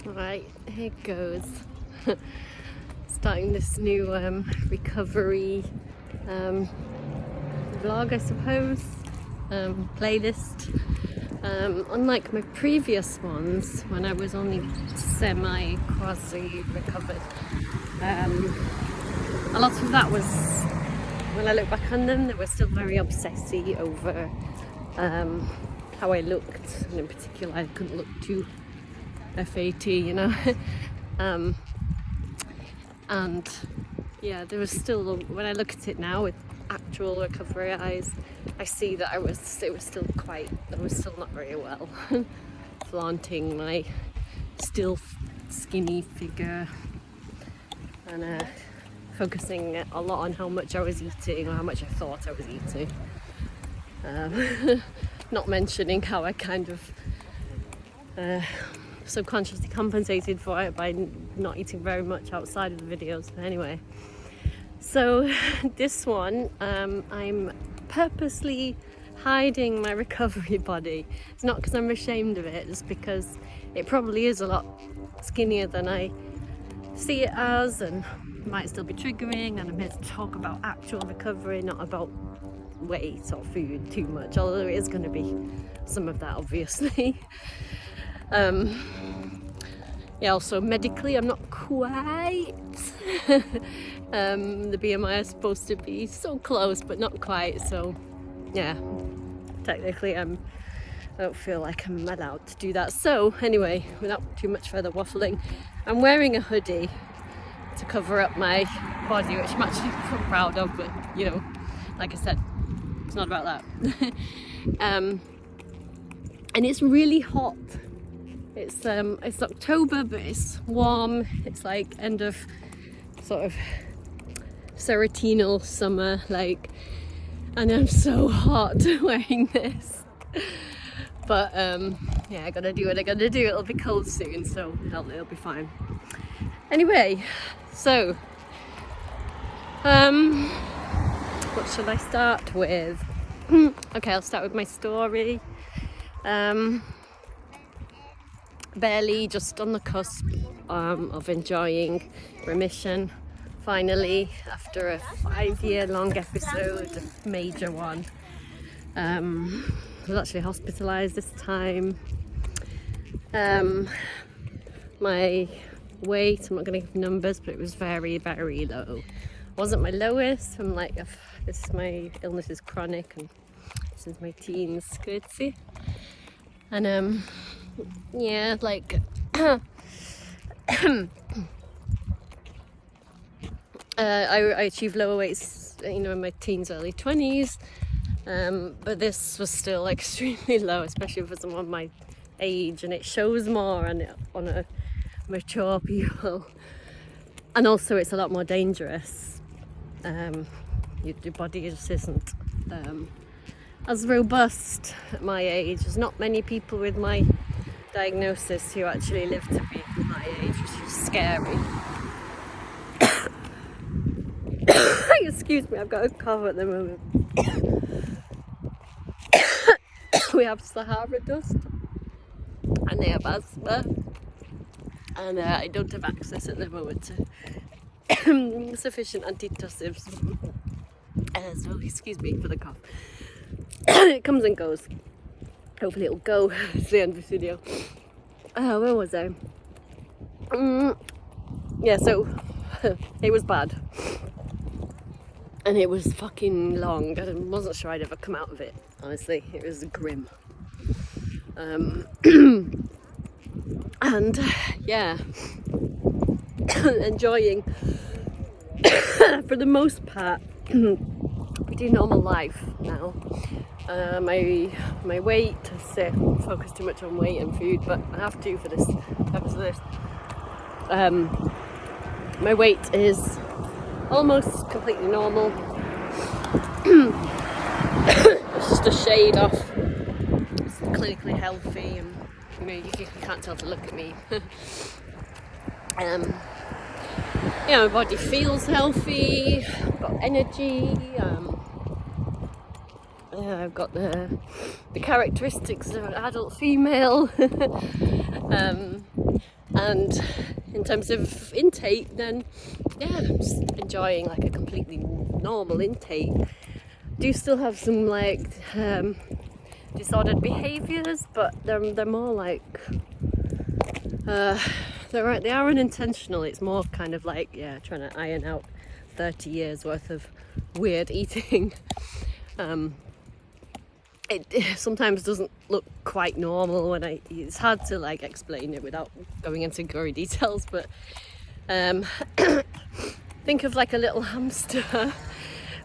Right, here goes. Starting this new recovery vlog, I suppose, playlist. Unlike my previous ones, when I was only quasi recovered, a lot of that was, when I look back on them, they were still very obsessive over how I looked, and in particular I couldn't look too FAT, you know. And yeah, there was still, when I look at it now with actual recovery eyes, I see that I was still not very well. Flaunting my still skinny figure and focusing a lot on how much I was eating, or how much I thought I was eating. Not mentioning how I kind of subconsciously compensated for it by not eating very much outside of the videos. But anyway, so this one, I'm purposely hiding my recovery body. It's not because I'm ashamed of it, it's because it probably is a lot skinnier than I see it as, and might still be triggering, and I'm here to talk about actual recovery, not about weight or food too much, although it is going to be some of that, obviously. Yeah, also medically I'm not quite the BMI is supposed to be so close but not quite, so yeah, technically I don't feel like I'm allowed to do that. So anyway, without too much further waffling, I'm wearing a hoodie to cover up my body, which I'm actually proud of, but you know, like I said, it's not about that. And it's really hot. It's October, but it's warm. It's like end of sort of serotinal summer, like, and I'm so hot wearing this. But yeah, I gotta do what I gotta do. It'll be cold soon, so it'll be fine. Anyway, so what should I start with? Okay, I'll start with my story. Barely, just on the cusp of enjoying remission, finally, after a 5-year long episode, a major one. I was actually hospitalized this time. My weight, I'm not going to give numbers, but it was very, very low. It wasn't my lowest. I'm like, my illness is chronic, and since my teens, scherzi. And yeah, like I achieved lower weights, you know, in my teens, early 20s, but this was still extremely low, especially for someone my age, and it shows more on a mature people, and also it's a lot more dangerous. Your body just isn't as robust at my age. There's not many people with my diagnosis who actually live to be my age, which is scary. Excuse me, I've got a cough at the moment. We have Sahara dust, and they have asthma, and I don't have access at the moment to sufficient antidepressives. So excuse me for the cough. It comes and goes. Hopefully it'll go at the end of this video. Where was I? Yeah, so it was bad. And it was fucking long. I wasn't sure I'd ever come out of it, honestly. It was grim. And yeah, enjoying, for the most part, pretty normal life now. My weight, I focus too much on weight and food, but I have to for this purpose of this. My weight is almost completely normal. It's just a shade off. It's clinically healthy, and you know, you can't tell to look at me. Yeah, my body feels healthy. I've got energy. I've got the characteristics of an adult female. And in terms of intake, then yeah, I'm just enjoying like a completely normal intake. Do still have some like disordered behaviours, but they're more like they are unintentional. It's more kind of like, yeah, trying to iron out 30 years worth of weird eating. It sometimes doesn't look quite normal when it's hard to like explain it without going into gory details, but think of like a little hamster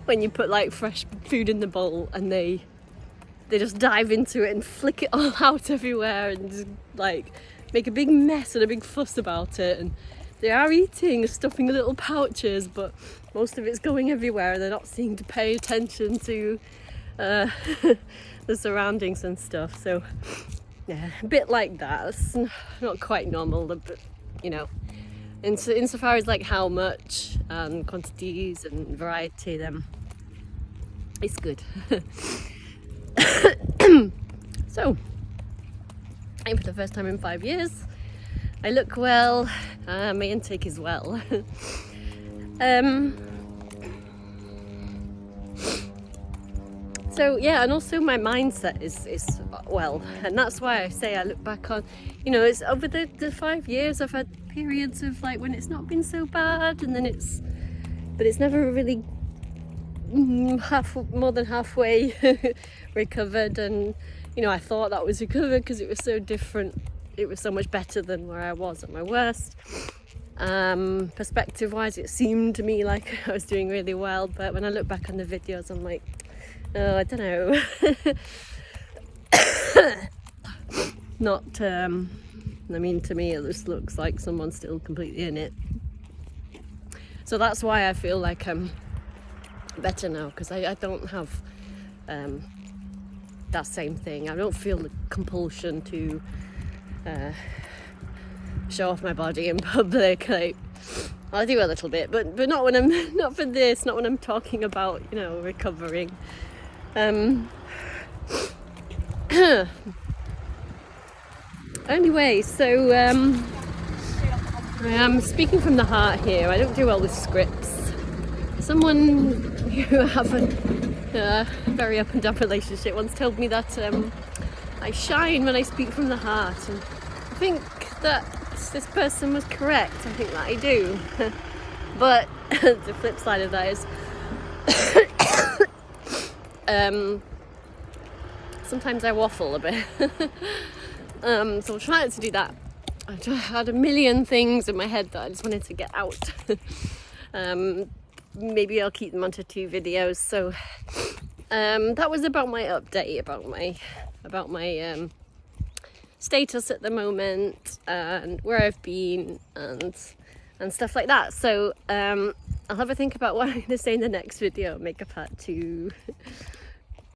when you put like fresh food in the bowl and they just dive into it and flick it all out everywhere and just like make a big mess and a big fuss about it. And they are eating, stuffing the little pouches, but most of it's going everywhere and they're not seeming to pay attention to the surroundings and stuff. So yeah, a bit like that. It's not quite normal, but you know, insofar as like how much and quantities and variety, then it's good. So, and for the first time in 5 years, I look well, my intake is well. So yeah, and also my mindset is well, and that's why I say I look back on, you know, it's over the 5 years I've had periods of like when it's not been so bad, and then it's never really more than halfway recovered. And you know, I thought that was recovered because it was so different. It was so much better than where I was at my worst. Perspective wise, it seemed to me like I was doing really well, but when I look back on the videos, I'm like, oh, I don't know. Not I mean, to me it just looks like someone's still completely in it. So that's why I feel like I'm better now, because I don't have that same thing. I don't feel the compulsion to show off my body in public. Like, I do a little bit, but not when I'm not for this, not when I'm talking about, you know, recovering. Anyway, so I am speaking from the heart here. I don't do well with scripts. Someone who I have a very up and down relationship once told me that I shine when I speak from the heart, and I think that this person was correct. I think that I do. But the flip side of that is sometimes I waffle a bit. So I'm trying to do that. I had a million things in my head that I just wanted to get out. Maybe I'll keep them onto 2 videos. So that was about my update, about my status at the moment and where I've been and stuff like that. So I'll have a think about what I'm going to say in the next video, make a part 2.